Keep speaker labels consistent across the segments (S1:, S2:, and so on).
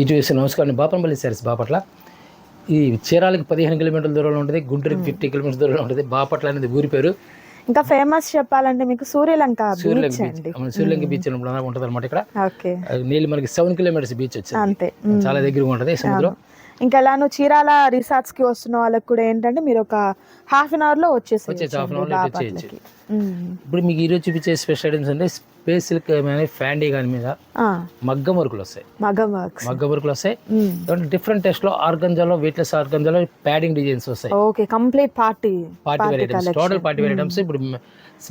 S1: ఇటు నమస్కారం. బాపనపల్లి సారీస్ బాపట్ల. ఈ చీరాలకి 15 కిలోమీటర్ల దూరంలో ఉంటుంది, గుంటూరుకి 50 కిలోమీటర్ల దూరంలో ఉంటుంది. బాపట్ల అనేది ఊరి పేరు.
S2: ఇంకా ఫేమస్ చెప్పాలంటే మీకు సూర్యలంక
S1: సూర్యలంక బీచ్, సూర్యలంక బీచ్ ఉంటుంది అనమాట. ఇక్కడ నీళ్ళు మనకి 7 కిలోమీటర్స్ బీచ్ వచ్చింది, అంతే, చాలా దగ్గరగా ఉంటుంది సముద్రం.
S2: ఇంకా ఇలాను చీరాల రిసార్ట్స్ కి వస్తున్న వాళ్ళకి కూడా ఏంటంటే మీరు ఒక హాఫ్ అన్ అవర్ లో వచ్చేసి
S1: హాఫ్ అన్ అవర్ లో వచ్చేయచ్చు. ఇప్పుడు మీకు ఈరోజు చూపించే స్పెషల్ ఐటమ్స్ అంటే స్పేస్ సిల్క్ ఫ్యాండీ గాని మీద మగ్గం వర్కులు వస్తాయి. మగ్గం వర్కులు వస్తాయి. డిఫరెంట్ టెస్ట్ లో ఆర్గంజాలో, వెయిట్లెస్ ఆర్గంజాలో ప్యాడింగ్ డిజైన్స్ వస్తాయి.
S2: Okay, complete party
S1: wear items, total party wear items. ఇప్పుడు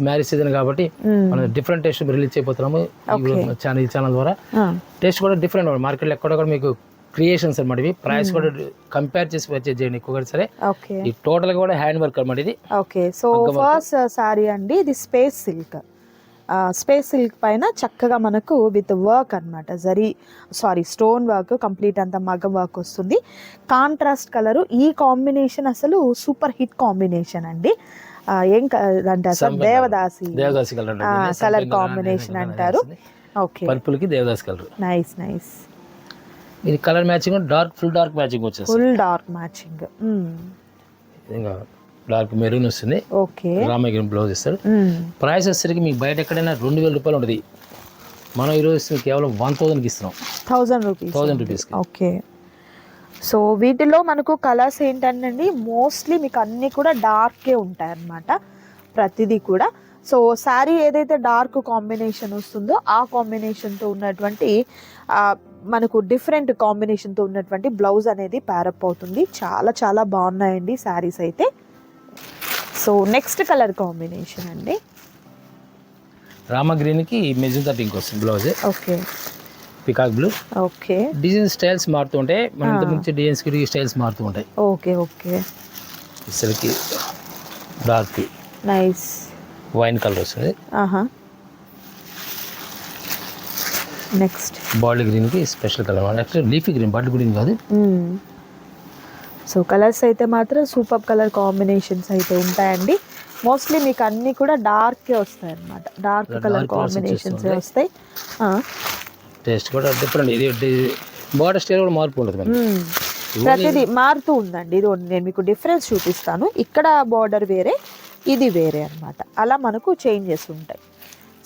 S1: మ్యారేజ్ సీజన్ కాబట్టి మనం డిఫరెంట్ టెస్ట్ రిలీజ్ చేయబోతున్నాము ఈ ఛానల్ ద్వారా. టేస్ట్ కూడా డిఫరెంట్ మార్కెట్ లో ఎక్కడ కూడా మీకు క్రియేషన్స్ అనమాట. ఇవి ప్రైస్ కూడా కంపేర్ చేసి పర్చేజ్ చేయండి ఎక్కువగా సరే. ఈ టోటల్ గా కూడా హ్యాండ్ వర్క్ అనమాట ఇది.
S2: ఓకే, సో ఫస్ట్ సారీ అండి ఇది స్పేస్ సిల్క్. స్పేస్ సిల్క్ పైన చక్కగా మనకు విత్ వర్క్ అనమాట, స్టోన్ వర్క్, కంప్లీట్ అంతా మగ్గం వర్క్ వస్తుంది. కాంట్రాస్ట్ కలర్, ఈ కాంబినేషన్ అసలు సూపర్ హిట్ కాంబినేషన్ అండి. ఏం అంటే అసలు దేవదాసి కలర్ కాంబినేషన్ అంటారు. ఓకే,
S1: పర్పుల్ కి దేవదాసి కలర్.
S2: Nice nice.
S1: ఇది colour matching full dark matching వచ్చేసి
S2: ఫుల్ డార్క్ మ్యాచింగ్.
S1: ఇంకా డార్క్ మెరూన్ వస్తుంది.
S2: ఓకే,
S1: రామగిరి బ్లౌజ్ ఇస్తారు. ప్రైస్ వచ్చేసరికి మీకు బయట ఎక్కడైనా 2000 రూపాయలు ఉంటుంది. మనం ఈరోజు కేవలం 1000కి ఇస్తున్నాం.
S2: 1000 రూపీస్. ఓకే, సో వీటిలో మనకు కలర్స్ ఏంటంటే మోస్ట్లీ మీకు అన్నీ కూడా డార్కే ఉంటాయి అన్నమాట, ప్రతిదీ కూడా. సో శారీ ఏదైతే డార్క్ కాంబినేషన్ వస్తుందో ఆ కాంబినేషన్తో ఉన్నటువంటి మనకు డిఫరెంట్ కాంబినేషన్తో ఉన్నటువంటి బ్లౌజ్ అనేది ప్యారప్ అవుతుంది. చాలా చాలా బాగున్నాయండి శారీస్ అయితే. సో నెక్స్ట్ కలర్ కాంబినేషన్ అండి
S1: రామ గ్రీన్కి మెజంతా పింక్ వస్తుంది blouse.
S2: Okay,
S1: peacock blue.
S2: Okay,
S1: design styles మారుతూ ఉంటాయి, మన ఇంత నుంచి డిజైన్స్ స్టైల్స్ మారుతూ ఉంటాయి.
S2: ఓకే ఓకే,
S1: ఇసరికి డార్క్
S2: నైస్
S1: వైన్ కలర్ వస్తుంది.
S2: నెక్స్ట్
S1: బాటిల్ గ్రీన్ కి special colour, actually leafy green, bottle green కాదు.
S2: సో కలర్స్ అయితే మాత్రం సూపర్ కలర్ కాంబినేషన్స్ అయితే ఉంటాయండి. మోస్ట్లీ మీకు అన్ని కూడా డార్కే వస్తాయి అన్నమాట, డార్క్ కలర్ కాంబినేషన్స్ వస్తాయి.
S1: టేస్ట్ కూడా డిఫరెంట్. ఇది బార్డర్ స్టైల్ కూడా మార్పు ఉంటుంది,
S2: ప్రతిదీ మారుతూ ఉందండి. ఇది నేను మీకు డిఫరెన్స్ చూపిస్తాను. ఇక్కడ బార్డర్ వేరే, ఇది వేరే అన్నమాట. అలా మనకు చేంజెస్ ఉంటాయి.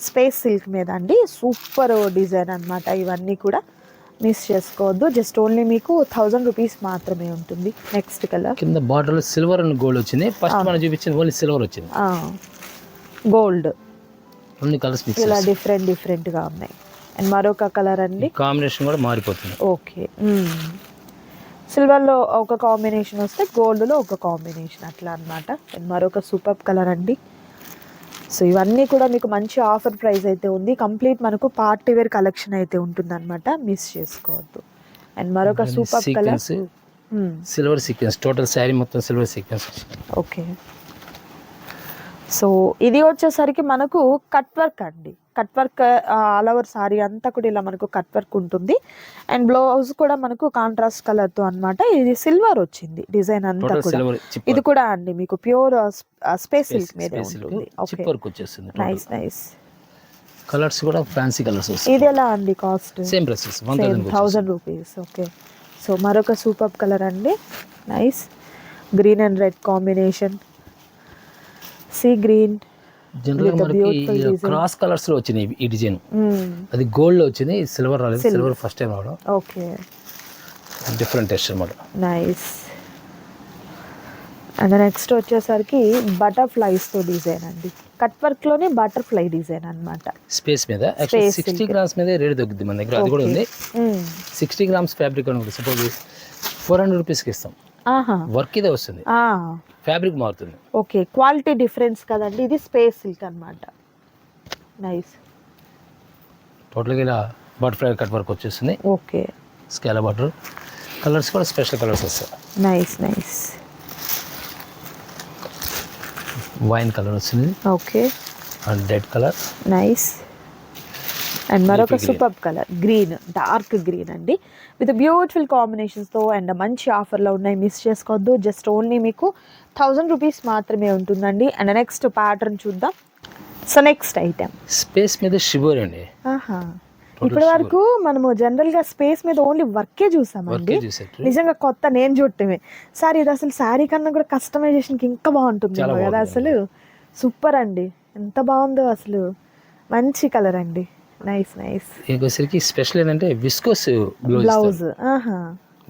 S2: స్పేస్ సిల్క్ మీద అండి, సూపర్ డిజైన్ అన్నమాట. ఇవన్నీ కూడా మిస్ చేసుకోవద్దు. జస్ట్ ఓన్లీ మీకు 1000 రూపీస్ మాత్రమే ఉంటుంది. నెక్స్ట్ కలర్
S1: కింద బార్డర్ సిల్వర్ అండ్ గోల్డ్ వచ్చింది. ఫస్ట్ మనం చూపించింది ఓన్లీ సిల్వర్ వచ్చింది,
S2: గోల్డ్
S1: ఓన్లీ కలర్స్ మిక్స్
S2: ఇలా డిఫరెంట్ గా ఉన్నాయి. అండ్ మరొక కలర్ అండి,
S1: కాంబినేషన్ కూడా మారిపోతుంది.
S2: ఓకే, సిల్వర్లో ఒక కాంబినేషన్ వస్తే గోల్డ్లో ఒక కాంబినేషన్ అట్లా అన్నమాట. అండ్ మరొక సూపర్ కలర్ అండి. సో ఇవన్నీ కూడా మీకు మంచి ఆఫర్ ప్రైస్ అయితే ఉంది. కంప్లీట్ మనకు పార్టీ వేర్ కలెక్షన్ అయితే ఉంటుంది అనమాట, మిస్ చేసుకోవద్దు. అండ్ మరొక super colour
S1: silver sequence, total sari మొత్తం సిల్వర్ సీక్వెన్స్.
S2: ఓకే, సో ఇది వచ్చేసరికి మనకు కట్ వర్క్ అండి. Cut work all over sorry అంతా కూడా ఇలా మనకు కట్ వర్క్ ఉంటుంది. అండ్ బ్లౌజ్ కూడా మనకు కాంట్రాస్ట్ కలర్ తో అన్నమాట. ఇది సిల్వర్ వచ్చింది డిజైన్ అంతా కూడా. ఇది కూడా అండి మీకు ప్యూర్ స్పేస్ సిల్క్ మీద ఉంటుంది. Okay, nice nice.
S1: కలర్స్ కూడా ఫ్యాన్సీ కలర్స్ వస్తాయి.
S2: ఇది ఎలా అండి cost?
S1: Same prices
S2: 1000 rupees. Okay, so మరొక సూపర్ కలర్ అండి, nice green and red combination, sea green.
S1: General మనకి క్రాస్ కలర్స్ లో వచ్చినాయి ఈ డిజైన్. అది గోల్డ్ లో వచ్చింది, సిల్వర్ రాలేదు. సిల్వర్ ఫస్ట్ టైం రావడం.
S2: ఓకే,
S1: డిఫరెంట్ టెస్ట్ అన్నమాట.
S2: నైస్. అండ్ నెక్స్ట్ వచ్చేసరికి బటర్ఫ్లైస్ తో డిజైన్ అండి. కట్ వర్క్ లోనే బటర్ఫ్లై డిజైన్ అన్నమాట.
S1: స్పేస్ మీద 60 గ్రామ్స్ మీద రేట్ దొరుకుతుంది మన దగ్గర. అది కూడా ఉంది. 60 గ్రామ్స్ ఫ్యాబ్రిక్ అనుకుంటే సపోజ్ 400 రూపీస్కి ఇస్తాం. వర్క్ ఇదే వస్తుంది, ఫ్యాబ్రిక్ మారుతుంది.
S2: ఓకే, క్వాలిటీ డిఫరెన్స్ కదండి. ఇది స్పేస్ సిల్క్ అన్నమాట. నైస్.
S1: టోటల్గా ఇలా బటర్ఫ్లై కట్ వర్క్ వచ్చేస్తుంది.
S2: ఓకే,
S1: స్కేలా బటర్. కలర్స్ కూడా స్పెషల్ కలర్స్ వస్తాయి.
S2: Nice nice.
S1: వైన్ కలర్ వస్తుంది.
S2: Okay,
S1: and red colour,
S2: nice. And మరొక super colour green, dark green అండి, విత్ బ్యూటిఫుల్ కాంబినేషన్స్తో. అండ్ మంచి ఆఫర్లో ఉన్నాయి, మిస్ చేసుకోవద్దు. జస్ట్ ఓన్లీ మీకు 1000 రూపీస్ మాత్రమే ఉంటుందండి. అండ్ నెక్స్ట్ ప్యాటర్న్ చూద్దాం. సో నెక్స్ట్ ఐటమ్
S1: స్పేస్ మీద షిబోరి అండి.
S2: ఇప్పటి వరకు మనము జనరల్ గా స్పేస్ మీద ఓన్లీ వర్కే చూసామండి. నిజంగా కొత్త నేను చూడటమే. సార్ ఇది అసలు శారీ కన్నా కూడా కస్టమైజేషన్ కి ఇంకా బాగుంటుంది కదా అసలు. సూపర్ అండి, ఎంత బాగుందో అసలు. మంచి కలర్ అండి, నైస్ నైస్.
S1: ఇంకోసరికి స్పెషల్ ఏంటంటే viscose
S2: blouse.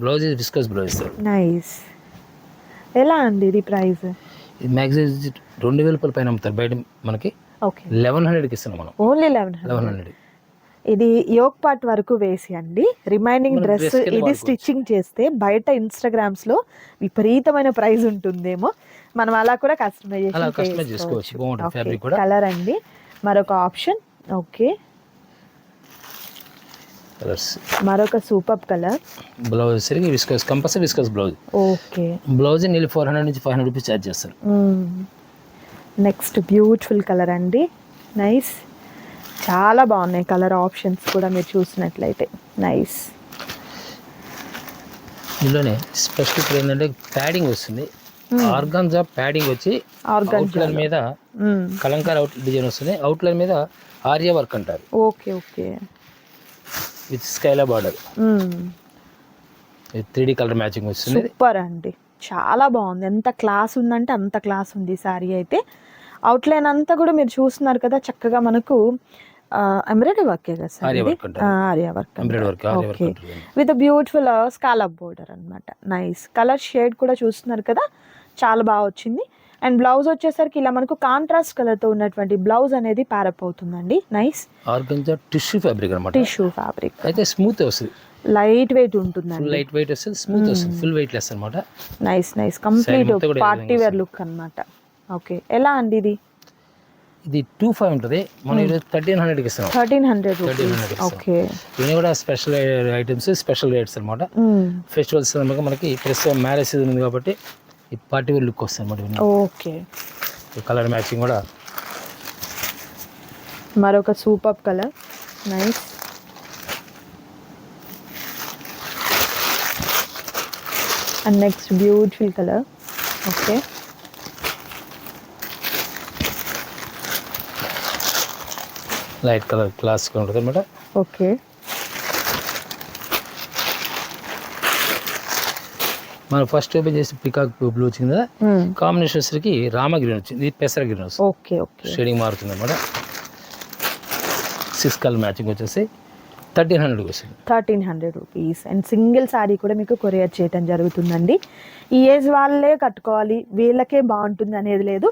S1: Blouse viscose blouse.
S2: Nice. ఎలా అండి ఇది ప్రైస్?
S1: ఇది మ్యాక్సిమం 2000 రూపాయల పైన అమ్ముతారు బయట. మనకి
S2: ఓకే
S1: 1100కి ఇస్తున్నాం మనం.
S2: ఓన్లీ 1100. ఇది యోక్ పార్ట్ వరకు వేసి అండి, రిమైనింగ్ డ్రెస్ ఇది స్టిచ్చింగ్ చేస్తే బయట ఇన్స్టాగ్రామ్స్ లో విపరీతమైన ప్రైస్ ఉంటుందేమో, మనం అలా కూడా కస్టమైజేషన్ చేసుకోవచ్చు. కలర్ అండి మరొక ఆప్షన్. ఓకే, మరొక సూపర్ కలర్.
S1: బ్లౌజ్ సరిగ్గా viscose, compulsory viscose blouse.
S2: Okay,
S1: blouse నీళ్ళు 400 నుంచి 500 రూపీస్ ఛార్జ్ చేస్తారు.
S2: నెక్స్ట్ బ్యూటిఫుల్ కలర్ అండి, నైస్. చాలా బాగున్నాయి కలర్ ఆప్షన్స్ కూడా మీరు చూసినట్లయితే. నైస్.
S1: ఇందులోనే స్పెషల్ ఇప్పుడు ఏంటంటే ప్యాడింగ్ వస్తుంది. ఆర్గాన్జా ప్యాడింగ్ వచ్చి అవుట్లైన్ మీద కలంకారీ అవుట్ డిజైన్ వస్తుంది. అవుట్లైన్ మీద ఆర్య వర్క్ అంటారు.
S2: Okay okay,
S1: with Skyla border, 3D colour matching వస్తుంది.
S2: సూపర్ అండి, చాలా బాగుంది. ఎంత క్లాస్ ఉందంటే అంత క్లాస్ ఉంది సారీ అయితే. అవుట్లైన్ అంతా కూడా మీరు చూస్తున్నారు కదా, చక్కగా మనకు ఎంబ్రాయిడరీ వర్కే కదా sir, Arya work with beautiful scallop border అన్నమాట. నైస్. కలర్ షేడ్ కూడా చూస్తున్నారు కదా, చాలా బాగా వచ్చింది. అండ్ బ్లౌజ్ వచ్చేసరికి ఇలా మనకు కాంట్రాస్ట్ కలర్ తో ఉన్నటువంటి బ్లౌజ్ అనేది ప్యారప్ అవుతుందండి. నైస్.
S1: ఆర్గంజా టిష్యూ ఫ్యాబ్రిక్ అన్నమాట.
S2: టిష్యూ ఫ్యాబ్రిక్
S1: అయితే స్మూత్ వస్తుంది,
S2: లైట్ వెయిట్ ఉంటుందండి.
S1: లైట్ వెయిట్ వస్తుంది, స్మూత్ వస్తుంది, ఫుల్ వెయిట్ లెస్ అన్నమాట.
S2: Nice nice, complete party wear look అన్నమాట. ఓకే, ఎలా అండి ఇది?
S1: ఇది 2500 ఉంటుంది, మనం 1300కి ఇస్తున్నాం.
S2: 1300 రూపీస్. ఓకే,
S1: ఇవి కూడా స్పెషల్ ఐటమ్స్, స్పెషల్ రేట్స్ అన్నమాట. ఫెస్టివల్స్ మనకి ప్రస్తుతం మ్యారేజ్ సీజన్ ఉంది కాబట్టి ఈ పార్టీ వేర్ లుక్ వస్తుంది అన్నమాట.
S2: ఓకే,
S1: కలర్ మ్యాచింగ్ కూడా
S2: మరొక super colour. Nice. And next beautiful colour. Okay,
S1: light colour classic ఉంటుంది అన్నమాట.
S2: ఓకే,
S1: మనం ఫస్ట్ ఓపెన్ చేసి పికాక్ బ్లూ వచ్చింది కదా, కాంబినేషన్ వచ్చేసరికి రామ గ్రీన్ వచ్చింది, ఇది పెసర గ్రీన్ వస్తుంది.
S2: ఓకే ఓకే,
S1: షేడింగ్ మారుతుంది అన్నమాట. 6 కలర్ మ్యాచింగ్ వచ్చేసి 1300 వస్తుంది.
S2: 1300 రూపీస్. అండ్ సింగిల్ శారీ కూడా మీకు కొరియర్ చేయటం జరుగుతుందండి. ఈ ఏజ్ వాళ్ళే కట్టుకోవాలి, వీళ్ళకే బాగుంటుంది అనేది లేదు,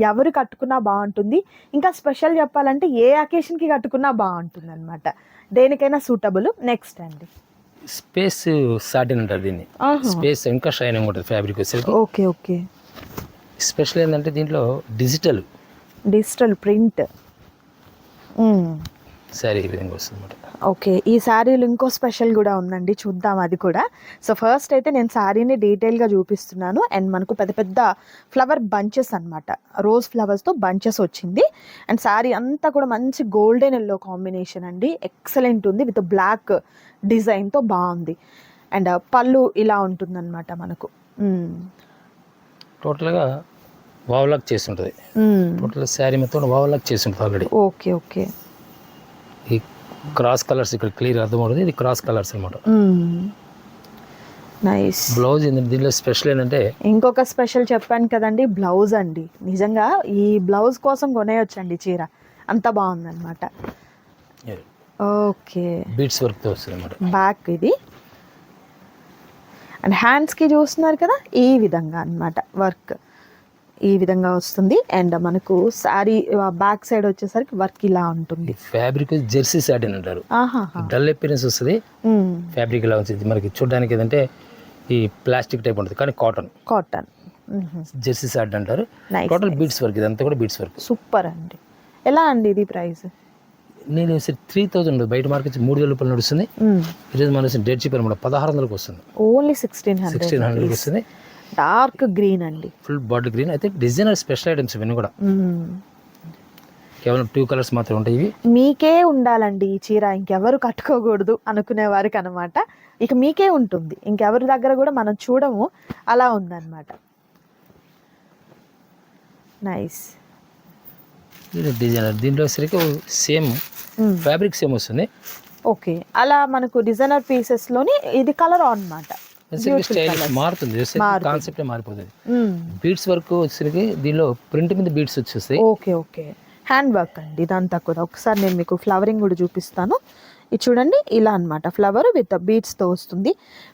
S2: ఎవరు కట్టుకున్నా బాగుంటుంది. ఇంకా స్పెషల్ చెప్పాలంటే ఏ అకేషన్కి కట్టుకున్నా బాగుంటుంది అనమాట, దేనికైనా సూటబుల్. నెక్స్ట్ అండి
S1: స్పేస్ సాటిన్ అంటారు దీన్ని. స్పేస్ ఇంకా షైనింగ్ ఉంటుంది ఫ్యాబ్రిక్ వచ్చేసరికి.
S2: ఓకే ఓకే,
S1: స్పెషల్ ఏంటంటే దీంట్లో డిజిటల్
S2: ప్రింట్
S1: శారీ ఈ విధంగా వస్తుంది అన్నమాట.
S2: ఓకే, ఈ శారీలు ఇంకో స్పెషల్ కూడా ఉందండి, చూద్దాం అది కూడా. సో ఫస్ట్ అయితే నేను శారీని డీటెయిల్గా చూపిస్తున్నాను. అండ్ మనకు పెద్ద పెద్ద ఫ్లవర్ బంచెస్ అనమాట, రోజ్ ఫ్లవర్స్తో బంచెస్ వచ్చింది. అండ్ శారీ అంతా కూడా మంచి గోల్డెన్ ఎల్లో కాంబినేషన్ అండి, ఎక్సలెంట్ ఉంది, విత్ బ్లాక్ డిజైన్తో బాగుంది. అండ్ పళ్ళు ఇలా ఉంటుందన్నమాట మనకు.
S1: టోటల్గా వావ్లాక్ చేసి ఉంటుంది. టోటల్ శారీ మొత్తం వావ్లాక్ చేసి ఉంటుంది ఆల్రెడీ.
S2: ఓకే ఓకే,
S1: ఈ క్రాస్ కలర్స్ ఇక్కడ క్లియర్ అర్థమవుతుంది, ఇది క్రాస్ కలర్స్ అనమాట.
S2: నైస్.
S1: బ్లౌజ్ దీనిలో స్పెషల్ ఏంటంటే
S2: ఇంకొక స్పెషల్ చెప్పాను కదండి, బ్లౌజ్ అండి. నిజంగా ఈ బ్లౌజ్ కోసం కొనేయొచ్చండి చీర, అంత బాగుందన్నమాట. ఓకే,
S1: బీట్స్ వర్క్ తో వస్తుంది అన్నమాట
S2: బ్యాక్ ఇది. అండ్ హ్యాండ్స్కి చూస్తున్నారు కదా, ఈ విధంగా అన్నమాట వర్క్ ఈ విధంగా వస్తుంది. అండ్ మనకు శారీ బ్యాక్ సైడ్ వచ్చేసరికి వర్క్ ఇలా ఉంటుంది.
S1: ఫ్యాబ్రిక్ జెర్సీ సాటిన్ అంటారు. డల్ అపిరెన్స్ వస్తుంది, ఫ్యాబ్రిక్ ఇలా ఉంటుంది. మనకి చూడడానికి ఏదంటే ఈ ప్లాస్టిక్ టైప్ ఉంటుంది కానీ కాటన్ జెర్సీ సాటిన్ అంటారు. టోటల్ బీట్స్ వర్క్, ఇదంతా కూడా బీట్స్ వర్క్.
S2: సూపర్ అండి. ఎలా అండి ఇది ప్రైస్?
S1: నేను 3000 బయట మార్కెట్ 3000 రూపాయలు నడుస్తుంది. ఈరోజు మన డెడ్ చీప్ అనమాట, 1600కి వస్తుంది.
S2: ఓన్లీ 1600
S1: వస్తుంది.
S2: డార్క్ గ్రీన్ అండి,
S1: ఫుల్ బాటిల్ గ్రీన్. అయితే డిజైనర్ స్పెషల్ ఐటమ్స్ ఇవన్నీ కూడా కేవలం 2 కలర్స్ మాత్రం ఉంటాయి. ఇవి
S2: మీకే ఉండాలండి ఈ చీర, ఇంకెవరు కట్టుకోకూడదు అనుకునే వారికి అనమాట. ఇక మీకే ఉంటుంది, ఇంకెవరి దగ్గర కూడా మనం చూడము, అలా ఉందన్నమాట. నైస్.
S1: డిజైనర్ దీంట్లో సరికి సేమ్ ఫ్యాబ్రిక్ సేమ్ వస్తుంది,
S2: ఓకే, అలా మనకు డిజైనర్ పీసెస్ లోని ఇది కలర్ అన్నమాట.
S1: స్టైల్ మారుతుంది, కాన్సెప్ట్ మారిపోతుంది. బీడ్స్ వర్క్ వచ్చేసరికి దీనిలో ప్రింట్ మీద బీడ్స్ వచ్చేస్తాయి.
S2: ఓకే ఓకే, హ్యాండ్ వర్క్ అండి ఇదంతా కూడా. ఒకసారి నేను మీకు ఫ్లవరింగ్ కూడా చూపిస్తాను. ఇది చూడండి ఇలా అన్నమాట, ఫ్లవర్ విత్ బీడ్స్ తో వస్తుంది.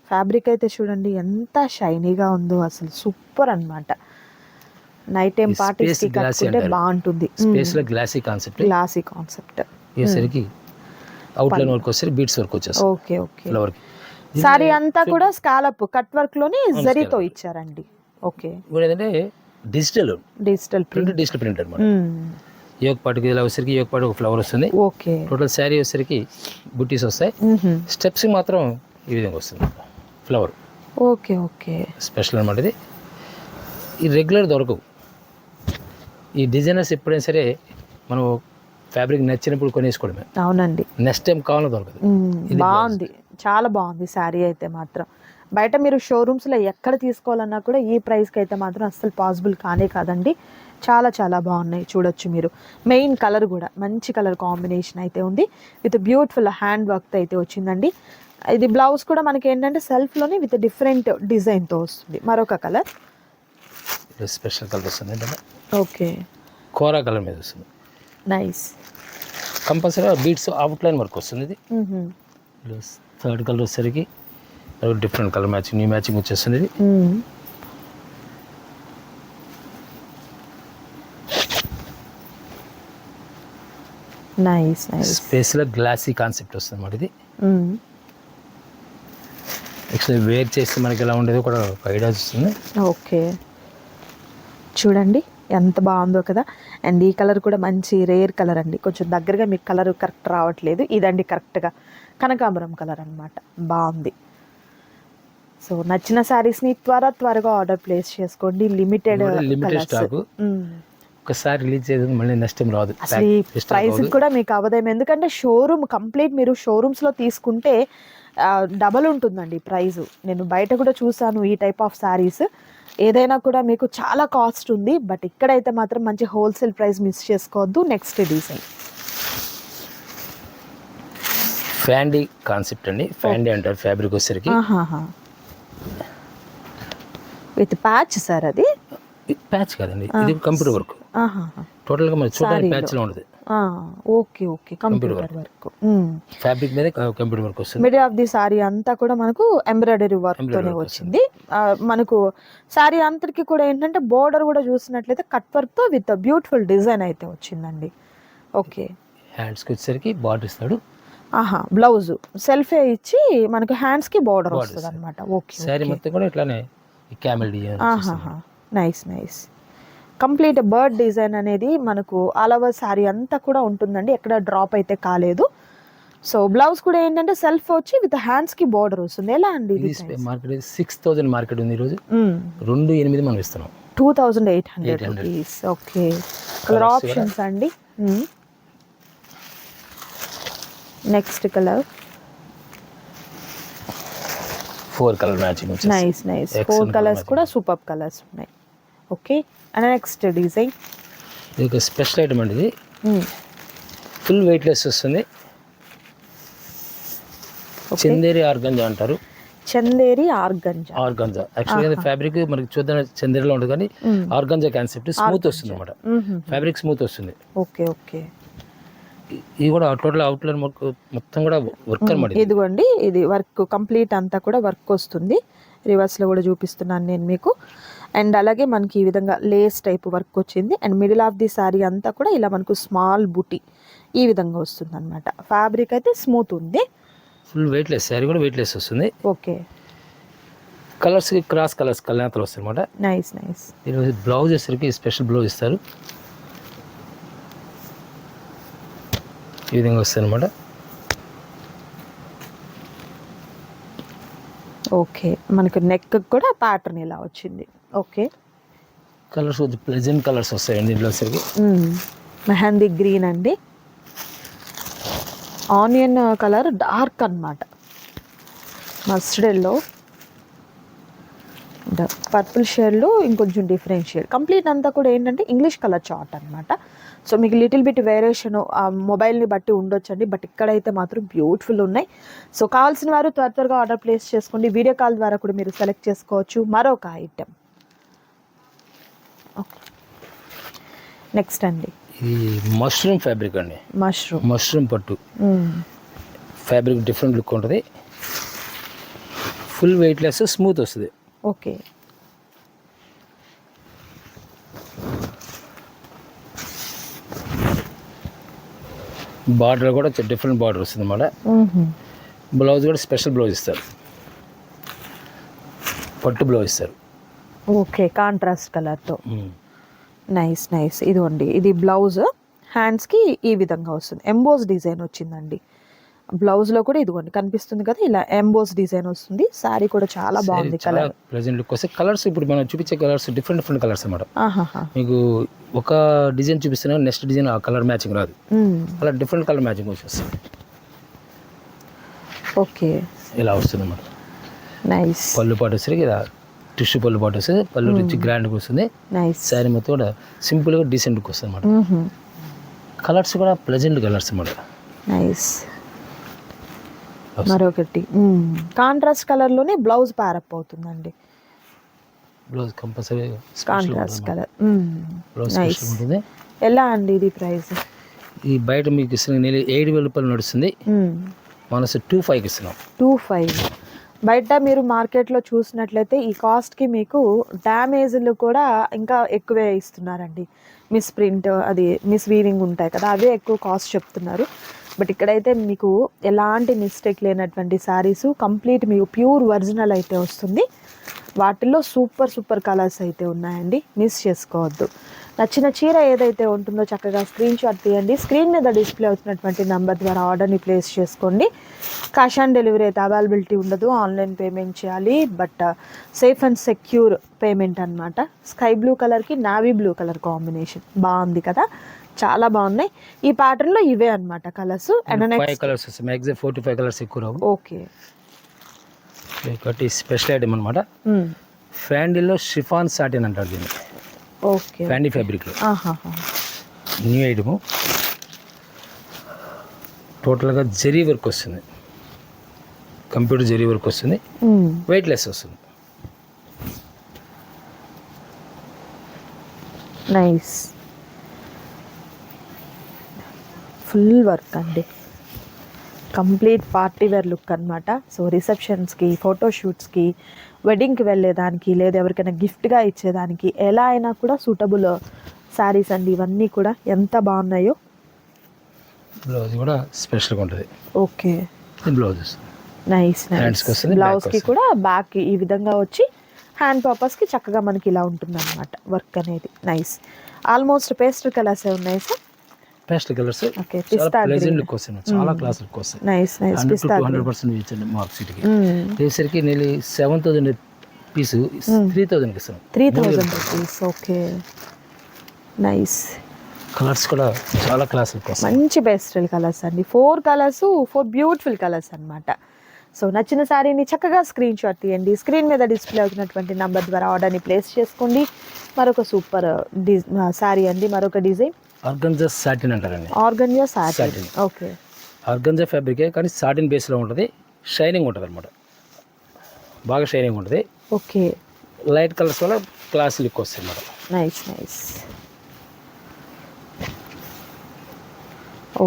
S2: ఫ్యాబ్రిక్ అయితే చూడండి ఎంత షైనీగా ఉందో, అసలు సూపర్ అన్నమాట. నైట్ టైం పార్టీస్ కి కట్టుకుంటే బాగుంటుంది.
S1: స్పేస్ లో గ్లాసీ కాన్సెప్ట్,
S2: గ్లాసీ కాన్సెప్ట్.
S1: ఇసరికి అవుట్ లైన్ వర్క్ వచ్చేసరికి బీడ్స్ వర్క్ వచ్చేస్తుంది.
S2: ఓకే ఓకే,
S1: ఫ్లవర్
S2: సారీ అంతా కూడా స్కాలప్ కట్ వర్క్ లోని జరీతో ఇచ్చారండి. ఓకే,
S1: ఏంటంటే డిజిటల్
S2: ప్రింట్,
S1: డిజిటల్ ప్రింట్ అనమాట. యోగ పాటుకి ఇలా వచ్చేసరికి యోగ పాటు ఒక ఫ్లవర్ వస్తుంది.
S2: ఓకే,
S1: టోటల్ శారీ వచ్చేసరికి బుట్టీస్ వస్తాయి. స్టెప్స్ మాత్రం ఈ విధంగా వస్తుంది ఫ్లవర్.
S2: ఓకే ఓకే,
S1: స్పెషల్ అనమాట ఇది. ఈ రెగ్యులర్ దొరకవు. ఈ డిజైనర్స్ ఎప్పుడైనా సరే మనం ఫ్యాబ్రిక్ నచ్చినప్పుడు కొనేసుకోవడమే.
S2: అవునండి,
S1: నెక్స్ట్ టైం కావాలో దొరకదు.
S2: బాగుంది, చాలా బాగుంది శారీ అయితే మాత్రం. బయట మీరు షోరూమ్స్లో ఎక్కడ తీసుకోవాలన్నా కూడా ఈ ప్రైస్కి అయితే మాత్రం అస్సలు పాసిబుల్ కానే కాదండి. చాలా చాలా బాగున్నాయి, చూడొచ్చు మీరు. మెయిన్ కలర్ కూడా మంచి కలర్ కాంబినేషన్ అయితే ఉంది, విత్ బ్యూటిఫుల్ హ్యాండ్ వర్క్ అయితే వచ్చిందండి. ఇది బ్లౌజ్ కూడా మనకి ఏంటంటే సెల్ఫ్లోనే విత్ డిఫరెంట్ డిజైన్తో వస్తుంది. మరొక కలర్,
S1: స్పెషల్ కలర్ వస్తుంది.
S2: ఓకే,
S1: కోరా కలర్ మీద వస్తుంది.
S2: Nice.
S1: Compulsory beads outline work వస్తుంది. ఇది థర్డ్ కలర్ వచ్చేసరికి different colour matching, new matching వచ్చేస్తుంది. ఇది
S2: నైస్ నైస్,
S1: స్పేస్ లో గ్లాసీ కాన్సెప్ట్ వస్తుంది అన్నమాట. ఇది యాక్చువల్లీ వేర్ చేస్తే మనకి ఎలా ఉండేదో కూడా ఒక ఐడియా వస్తుంది.
S2: ఓకే, చూడండి ఎంత బాగుందో కదా. అండ్ ఈ కలర్ కూడా మంచి రేర్ కలర్ అండి, కొంచెం దగ్గరగా మీకు కలర్ కరెక్ట్ రావట్లేదు. ఇదండి కరెక్ట్గా కనకాంబరం కలర్ అన్నమాట, బాగుంది. సో నచ్చిన శారీస్ని త్వరగా ఆర్డర్ ప్లేస్ చేసుకోండి. లిమిటెడ్
S1: స్టాక్, ఒకసారి రిలీజ్ చేసేది మళ్ళీ నెక్స్ట్ టైం రాదు.
S2: అసలు ఈ ప్రైస్ కూడా మీకు అవదేమో, ఎందుకంటే షోరూమ్ కంప్లీట్ మీరు షోరూమ్స్లో తీసుకుంటే డబల్ ఉంటుందండి ప్రైస్. నేను బయట కూడా చూసాను ఈ టైప్ ఆఫ్ శారీస్, ఏదైనా కూడా మీకు చాలా కాస్ట్ ఉంది. బట్ ఇక్కడైతే మాత్రం మంచి హోల్సేల్ ప్రైస్ మిస్ చేసుకోవద్దు. నెక్స్ట్ డిజైన్
S1: ఫ్యాండీ కాన్సెప్ట్ అండి. ఫ్యాండీ అంటారు ఫ్యాబ్రిక్ వచ్చేసరికి.
S2: విత్ ప్యాచ్ సార్, అది
S1: ప్యాచ్ కాదండి, ఇది కంప్యూటర్ వర్క్. టోటల్ గా మనం చూడడానికి ప్యాచ్ లో ఉండదు.
S2: Okay okay, computer work,
S1: fabric మీద కంప్యూటర్ వర్క్ వస్తుంది.
S2: మిడిల్ ఆఫ్ ది సారీ అంతా కూడా మనకు ఎంబ్రాయిడరీ వర్క్ తోనే వచ్చింది. మనకు సారీ అంతటికి కూడా ఏంటంటే బోర్డర్ కూడా చూసినట్లయితే కట్ వర్క్ తో విత్ బ్యూటిఫుల్ డిజైన్ అయితే వచ్చిందండి. ఓకే,
S1: హ్యాండ్స్ కి వచ్చేసరికి బార్డర్ ఇస్తాడు.
S2: బ్లౌజ్ సెల్ఫే ఇచ్చి మనకు హ్యాండ్స్ కి బోర్డర్ వస్తుంది అనమాట. ఓకే,
S1: సారీ మొత్తం కూడా ఇట్లానే camel design.
S2: Nice nice, complete bird design అనేది మనకు ఆల్ ఓవర్ శారీ అంతా కూడా ఉంటుందండి, ఎక్కడ డ్రాప్ అయితే కాలేదు. సో బ్లౌజ్ కూడా ఏంటంటే సెల్ఫ్ వచ్చి విత్ హ్యాండ్స్ కి బోర్డర్ వస్తుంది. ఎలా అండి
S1: మార్కెట్ 6,000 మార్కెట్ ఉంది ఈరోజు, 2,800 మనం ఇస్తున్నాం,
S2: 2,800 రూపీస్. ఓకే, కలర్ ఆప్షన్స్ అండి. Next colour
S1: 4 colour matching.
S2: Nice nice, 4 colours కూడా సూపర్ కలర్స్ ఉన్నాయి. ఓకే, అండ్ నెక్స్ట్ డిజైన్,
S1: ఇది ఒక స్పెషల్ ఐటమ్ అండి. ఇది ఫుల్ వెయిట్ లెస్ వస్తుంది. చందేరి ఆర్గంజా అంటారు.
S2: చందేరి ఆర్గంజా
S1: యాక్చువల్గా ఫ్యాబ్రిక్ మనకి చూద్దాం చందేరిలో ఉంటుంది, కానీ ఆర్గంజా కాన్సెప్ట్ స్మూత్ వస్తుంది అనమాట. ఫ్యాబ్రిక్ స్మూత్ వస్తుంది.
S2: ఓకే ఓకే,
S1: ఇది కూడా టోటల్ అవుట్లైన్ వర్క్ మొత్తం కూడా వర్క్ అనమాట.
S2: ఇదిగోండి, ఇది వర్క్ కంప్లీట్ అంతా కూడా వర్క్ వస్తుంది. రివర్స్ లో కూడా చూపిస్తున్నాను నేను మీకు. అండ్ అలాగే మనకి ఈ విధంగా లేస్ టైప్ వర్క్ వచ్చింది. And middle of the sorry అంతా కూడా ఇలా మనకు స్మాల్ బుటీ ఈ విధంగా వస్తుంది అనమాట. ఫ్యాబ్రిక్ అయితే స్మూత్ ఉంది,
S1: ఫుల్ వెయిట్ లెస్. సారీ కూడా వెయిట్ లెస్ వస్తుంది.
S2: ఓకే,
S1: కలర్స్ క్రాస్ కలర్స్ కల్యాణతలు వస్తాయి అనమాట.
S2: Nice nice.
S1: ఈరోజు బ్లౌజ్ వచ్చేసరికి స్పెషల్ బ్లౌజ్ ఇస్తారు, ఈ విధంగా వస్తుంది అనమాట.
S2: ఓకే, మనకు నెక్ కూడా ప్యాటర్న్ ఇలా వచ్చింది. ఓకే,
S1: కలర్స్ ప్లెజెంట్ కలర్స్ వస్తాయండి ఇందులో వచ్చేసరికి.
S2: మెహందీ గ్రీన్ అండి, ఆనియన్ కలర్ డార్క్ అన్నమాట, మస్టర్డ్ ఎల్లో, పర్పుల్ షేడ్లో ఇంకొంచెం డిఫరెంట్ షేడ్. కంప్లీట్ అంతా కూడా ఏంటంటే ఇంగ్లీష్ కలర్ చార్ట్ అనమాట. సో మీకు లిటిల్ బిట్ వేరియేషన్ మొబైల్ని బట్టి ఉండొచ్చండి, బట్ ఇక్కడైతే మాత్రం బ్యూటిఫుల్ ఉన్నాయి. సో కావాల్సిన వారు త్వరగా ఆర్డర్ ప్లేస్ చేసుకోండి. వీడియో కాల్ ద్వారా కూడా మీరు సెలెక్ట్ చేసుకోవచ్చు. మరొక ఐటెం నెక్స్ట్ అండి,
S1: ఈ మష్రూమ్ ఫ్యాబ్రిక్ అండి. మష్రూమ్ పట్టు ఫ్యాబ్రిక్ డిఫరెంట్ లుక్ ఉంటుంది. ఫుల్ వెయిట్లెస్, స్మూత్ వస్తుంది.
S2: ఓకే.
S1: బార్డర్ కూడా డిఫరెంట్ బార్డర్ వస్తుంది అన్నమాట. బ్లౌజ్ కూడా స్పెషల్ బ్లౌజ్ ఇస్తారు, పట్టు బ్లౌజ్ ఇస్తారు.
S2: ఓకే, కాంట్రాస్ట్ కలర్తో. నైస్. ఇదిగోండి, ఇది బ్లౌజ్. హ్యాండ్స్కి ఈ విధంగా వస్తుంది, ఎంబోస్ డిజైన్ వచ్చిందండి. బ్లౌజ్లో కూడా ఇదిగోండి కనిపిస్తుంది కదా, ఇలా ఎంబోస్ డిజైన్ వస్తుంది. శారీ కూడా చాలా బాగుంది. కలర్
S1: ప్రెజెంట్ లుక్ వస్తే కలర్స్ ఇప్పుడు మనం చూపించే కలర్స్ డిఫరెంట్ కలర్స్ అన్నమాట. మీకు ఒక డిజైన్ చూపిస్తున్నా నెక్స్ట్ డిజైన్ ఆ కలర్ మ్యాచింగ్ రాదు, అలా డిఫరెంట్ కలర్ మ్యాచింగ్ వచ్చేస్తుంది.
S2: ఓకే,
S1: ఇలా వస్తుంది అన్నమాట.
S2: నైస్.
S1: పళ్ళు పాటు వస్తుంది ఇలా టిష్యూ పళ్ళు పాటు వస్తుంది. పళ్ళు రిచ్ గ్రాండ్గా వస్తుంది. శారీ మొత్తం కూడా సింపుల్గా డీసెంట్ లుక్ వస్తుంది అన్నమాట. కలర్స్ కూడా ప్లెజెంట్ కలర్స్ అన్నమాట.
S2: నైస్. మరొకటి కాంట్రాస్ట్ కలర్లోనే బ్లౌజ్ ప్యారప్ అవుతుందండి.
S1: Blouse compulsory
S2: contrast colour.
S1: Blouse ఉంటుంది.
S2: ఎలా అండి ఇది ప్రైస్?
S1: ఈ బయట మీకు ఇస్తున్న 7,000 రూపాయలు నడుస్తుంది, మనసు 2,500 ఇస్తున్నాం.
S2: 2,500. బయట మీరు మార్కెట్లో చూసినట్లయితే ఈ కాస్ట్కి మీకు డ్యామేజ్లు కూడా ఇంకా ఎక్కువే ఇస్తున్నారండి. మిస్ ప్రింట్, అది మిస్ వీవింగ్ ఉంటాయి కదా, అవే ఎక్కువ కాస్ట్ చెప్తున్నారు. బట్ ఇక్కడైతే మీకు ఎలాంటి మిస్టేక్ లేనటువంటి శారీస్, కంప్లీట్ మీకు ప్యూర్ ఒరిజినల్ అయితే వస్తుంది. వాటిల్లో సూపర్ కలర్స్ అయితే ఉన్నాయండి, మిస్ చేసుకోవద్దు. నచ్చిన చీర ఏదైతే ఉంటుందో చక్కగా స్క్రీన్ షాట్ తీయండి. స్క్రీన్ మీద డిస్ప్లే అవుతున్నటువంటి నెంబర్ ద్వారా ఆర్డర్ని ప్లేస్ చేసుకోండి. క్యాష్ ఆన్ డెలివరీ అయితే అవైలబిలిటీ ఉండదు, ఆన్లైన్ పేమెంట్ చేయాలి. But safe and secure payment అనమాట. స్కై బ్లూ కలర్కి నావీ బ్లూ కలర్ కాంబినేషన్ బాగుంది కదా, చాలా బాగున్నాయి. ఈ ప్యాటర్న్ లో ఇవే అన్నమాట colours. And next
S1: colours maximum 4-5 colours ఎక్కువ రావు.
S2: ఓకే,
S1: ఒకటి స్పెషల్ ఐటమ్ అన్నమాట. ఫ్యాండీలో షిఫాన్ సాటిన్ అంటారు దీన్ని.
S2: ఓకే,
S1: ఫ్యాండీ ఫ్యాబ్రిక్లో న్యూ ఐటమ్. టోటల్గా జరీ వర్క్ వస్తుంది, కంప్యూటర్ జరీ వర్క్ వస్తుంది, వెయిట్లెస్ వస్తుంది.
S2: నైస్. ఫుల్ వర్క్ అండి, కంప్లీట్ పార్టీ వేర్ లుక్ అనమాట. సో రిసెప్షన్స్కి, ఫోటోషూట్స్కి, వెడ్డింగ్కి వెళ్ళేదానికి, లేదా ఎవరికైనా గిఫ్ట్గా ఇచ్చేదానికి ఎలా అయినా కూడా సూటబుల్ శారీస్ అండి ఇవన్నీ కూడా. ఎంత బాగున్నాయో.
S1: బ్లౌజ్ కూడా స్పెషల్గా ఉంటుంది.
S2: Okay,
S1: blouses
S2: nice. బ్లౌజ్కి కూడా బ్యాక్ ఈ విధంగా వచ్చి హ్యాండ్ పర్పస్కి చక్కగా మనకి ఇలా ఉంటుంది అనమాట వర్క్ అనేది. నైస్. ఆల్మోస్ట్ పేస్టల్ కలర్సే ఉన్నాయి సార్.
S1: పేస్టల్ కలర్స్
S2: ఓకే, పిస్తా గ్రీన్
S1: లుక్ వస్తుంది, చాలా క్లాస్ లుక్ వస్తుంది.
S2: నైస్.
S1: 100% ఇచ్చండి మార్క్ సీట్కి. వేసరికి నేను 7,000 పీస్ 3,000కి ఇస్తాను.
S2: 3,000 రూపీస్. Okay, nice.
S1: కలర్స్ కూడా చాలా క్లాస్ లుక్ వస్తుంది.
S2: మంచి పేస్టల్ కలర్స్ అండి. 4 కలర్స్, 4 బ్యూటిఫుల్ కలర్స్ అనమాట. సో నచ్చిన శారీని చక్కగా స్క్రీన్ షాట్ తీయండి. స్క్రీన్ మీద డిస్ప్లే అవుతున్నటువంటి నంబర్ ద్వారా ఆర్డర్ని ప్లేస్ చేసుకోండి. మరొక సూపర్ శారీ అండి, మరొక డిజైన్.
S1: ఆర్గంజా సాటిన్ అంటారండి.
S2: Organza satin. ఓకే,
S1: ఆర్గంజా ఫ్యాబ్రికే కానీ సాటిన్ బేస్లో ఉంటుంది, షైనింగ్ ఉంటుంది అనమాట, బాగా షైనింగ్ ఉంటుంది.
S2: ఓకే,
S1: లైట్ కలర్స్ వల్ల క్లాస్ లుక్ వస్తుంది మేడం.
S2: నైస్.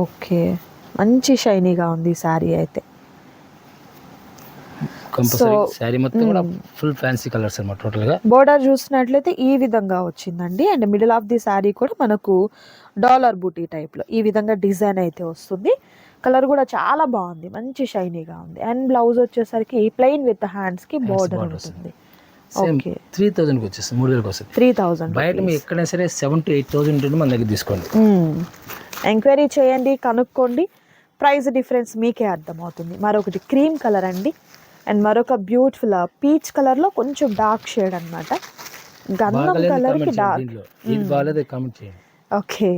S2: ఓకే, మంచి షైనీగా ఉంది శారీ అయితే.
S1: కంపల్సరీ శారీ మొత్తం కూడా ఫుల్ ఫ్యాన్సీ కలర్స్ అన్నమాట. టోటల్గా
S2: బోర్డర్ చూసినట్లయితే ఈ విధంగా వచ్చిందండి. And middle of the sari కూడా మనకు డాలర్ బూటీ టైప్లో ఈ విధంగా డిజైన్ అయితే వస్తుంది. కలర్ కూడా చాలా బాగుంది, మంచి షైనీగా ఉంది. అండ్ బ్లౌజ్ వచ్చేసరికి ప్లెయిన్ విత్ హ్యాండ్స్కి బోర్డర్ ఉంటుంది. ఓకే,
S1: 3,000కి వచ్చేస్తుంది, 3,000కి వస్తుంది.
S2: 3,000
S1: బయట మీరు ఎక్కడైనా సరే 7,000 to 8,000 ఉంటుంది, మన దగ్గర తీసుకోండి.
S2: ఎంక్వైరీ చేయండి, కనుక్కోండి, ప్రైస్ డిఫరెన్స్ మీకే అర్థమవుతుంది. మరొకటి క్రీమ్ కలర్ అండి. అండ్ మరొక బ్యూటిఫుల్ పీచ్ కలర్లో కొంచెం డార్క్ షేడ్ అనమాట. గంధం కలర్కి డార్క్.
S1: ఇది బాగాలేదు కామెంట్ చేయండి.
S2: ఓకే,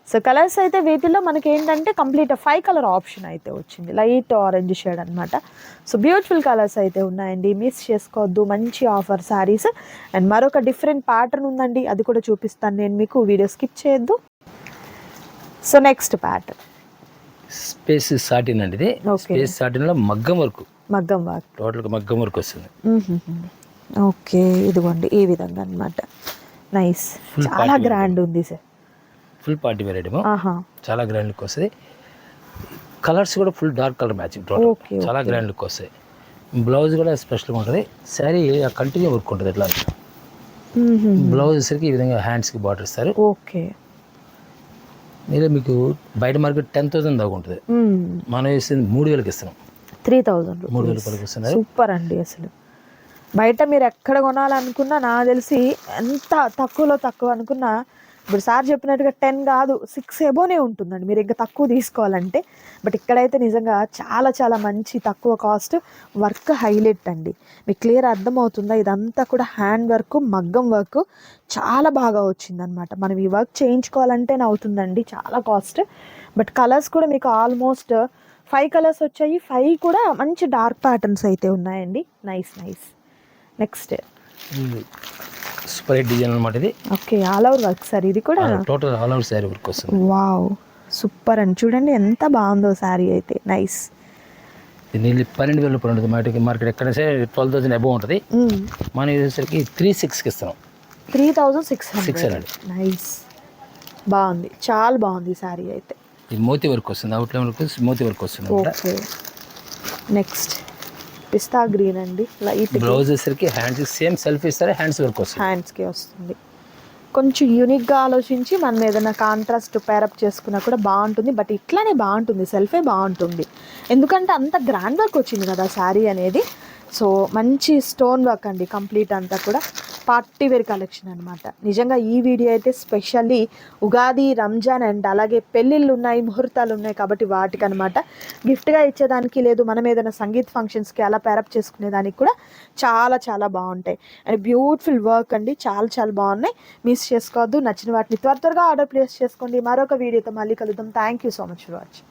S2: సో కలర్స్ అయితే వీటిలో మనకి ఏంటంటే కంప్లీట్ 5 కలర్ ఆప్షన్ అయితే వచ్చింది, లైట్ ఆరెంజ్ షేడ్ అనమాట. సో బ్యూటిఫుల్ కలర్స్ అయితే ఉన్నాయండి, మిస్ చేసుకోవద్దు. మంచి ఆఫర్ శారీస్. అండ్ మరొక డిఫరెంట్ ప్యాటర్న్ ఉందండి, అది కూడా చూపిస్తాను నేను మీకు, వీడియో స్కిప్ చేయొద్దు. So next pattern
S1: space satin అండి ఇది.
S2: Okay.
S1: స్పేస్ సాటిన్ లో మగ్గం వర్క్,
S2: మగ్గం వర్క్.
S1: టోటల్ మగ్గం వర్క్ వస్తుంది.
S2: ఓకే, ఇదిగోండి ఈ విధంగా అన్నమాట. నైస్,
S1: Full
S2: చాలా
S1: party
S2: గ్రాండ్ ఉంది sir.
S1: Full party wear item,
S2: ఆహా,
S1: చాలా గ్రాండ్ లుక్ వస్తుంది. కలర్స్ కూడా full dark colour matching,
S2: Okay,
S1: చాలా గ్రాండ్ లుక్ వస్తాయి. బ్లౌజ్ కూడా స్పెషల్గా ఉంటుంది. శారీ కంటిన్యూ వర్క్ ఉంటుంది. ఎట్లా బ్లౌజ్ వచ్చేసరికి ఈ విధంగా హ్యాండ్స్కి బార్డర్ ఇస్తారు.
S2: ఓకే.
S1: మీరు మీకు బయట మార్కెట్ 10,000 దాకా ఉంటుంది, మనం వేసింది 3,000కి ఇస్తున్నాం.
S2: 3,000
S1: 3,000 రూపాయలకి ఇస్తున్నారు.
S2: సూపర్ అండి. అసలు బయట మీరు ఎక్కడ కొనాలనుకున్నా నాకు తెలిసి ఎంత తక్కువలో తక్కువ అనుకున్నా, ఇప్పుడు సార్ చెప్పినట్టుగా 10 కాదు 6 ఎబోనే ఉంటుందండి మీరు ఇంకా తక్కువ తీసుకోవాలంటే. బట్ ఇక్కడైతే నిజంగా చాలా చాలా మంచి తక్కువ కాస్ట్, వర్క్ హైలైట్ అండి. మీకు క్లియర్ అర్థమవుతుందా? ఇదంతా కూడా హ్యాండ్ వర్క్, మగ్గం వర్క్ చాలా బాగా వచ్చిందనమాట. మనం ఈ వర్క్ చేయించుకోవాలంటేనే అవుతుందండి, చాలా కాస్ట్. బట్ కలర్స్ కూడా మీకు ఆల్మోస్ట్ 5 కలర్స్ వచ్చాయి. 5 కూడా మంచి డార్క్ ప్యాటర్న్స్ అయితే ఉన్నాయండి. Nice nice. Next
S1: super hit design అనమాట ఇది.
S2: Okay, all over work sir ఇది కూడా.
S1: Total all over sari work వస్తుంది.
S2: వావ్, సూపర్ అండి. చూడండి ఎంత బాగుందో శారీ అయితే. నైస్.
S1: ఇది 12,000 రూపాయలు ఉంటుంది. మార్కెట్ ఎక్కడ సరే 12,000 అబౌవ్ ఉంటుంది. మనం వచ్చేసరికి 3,600కి ఇస్తున్నాం.
S2: 3,600. నైస్, బాగుంది, చాలా బాగుంది శారీ అయితే.
S1: ఇది మోతీ వర్క్ వస్తుంది, అవుట్ లైన్ వర్క్ మోతీ వర్క్ వస్తుంది.
S2: ఓకే. నెక్స్ట్ పిస్తా గ్రీన్ అండి, లైట్.
S1: బ్లౌజ్ వచ్చేసరికి హ్యాండ్స్ సేమ్ సెల్ఫ్ ఇస్తారు, హ్యాండ్స్ వర్క్ వస్తుంది.
S2: హ్యాండ్స్కి వస్తుంది. కొంచెం యూనిక్గా ఆలోచించి మనం ఏదైనా కాంట్రాస్ట్ పేరప్ చేసుకున్నా కూడా బాగుంటుంది. బట్ ఇట్లానే బాగుంటుంది, సెల్ఫే బాగుంటుంది. ఎందుకంటే అంత గ్రాండ్ వర్క్ వచ్చింది కదా శారీ అనేది. సో మంచి స్టోన్ వర్క్ అండి, కంప్లీట్ అంతా కూడా పార్టీ వేర్ కలెక్షన్ అనమాట. నిజంగా ఈ వీడియో అయితే స్పెషల్లీ ఉగాది, రంజాన్ అండ్ అలాగే పెళ్ళిళ్ళు ఉన్నాయి, ముహూర్తాలు ఉన్నాయి కాబట్టి వాటికి అనమాట గిఫ్ట్గా ఇచ్చేదానికి, లేదు మనం ఏదైనా సంగీత్ ఫంక్షన్స్కి అలా పేరప్ చేసుకునేదానికి కూడా చాలా చాలా బాగుంటాయి. అండ్ బ్యూటిఫుల్ వర్క్ అండి, చాలా చాలా బాగున్నాయి. మిస్ చేసుకోవద్దు. నచ్చిన వాటిని త్వరగా ఆర్డర్ ప్లేస్ చేసుకోండి. మరొక వీడియోతో మళ్ళీ కలుద్దాం. Thank you so much for watching.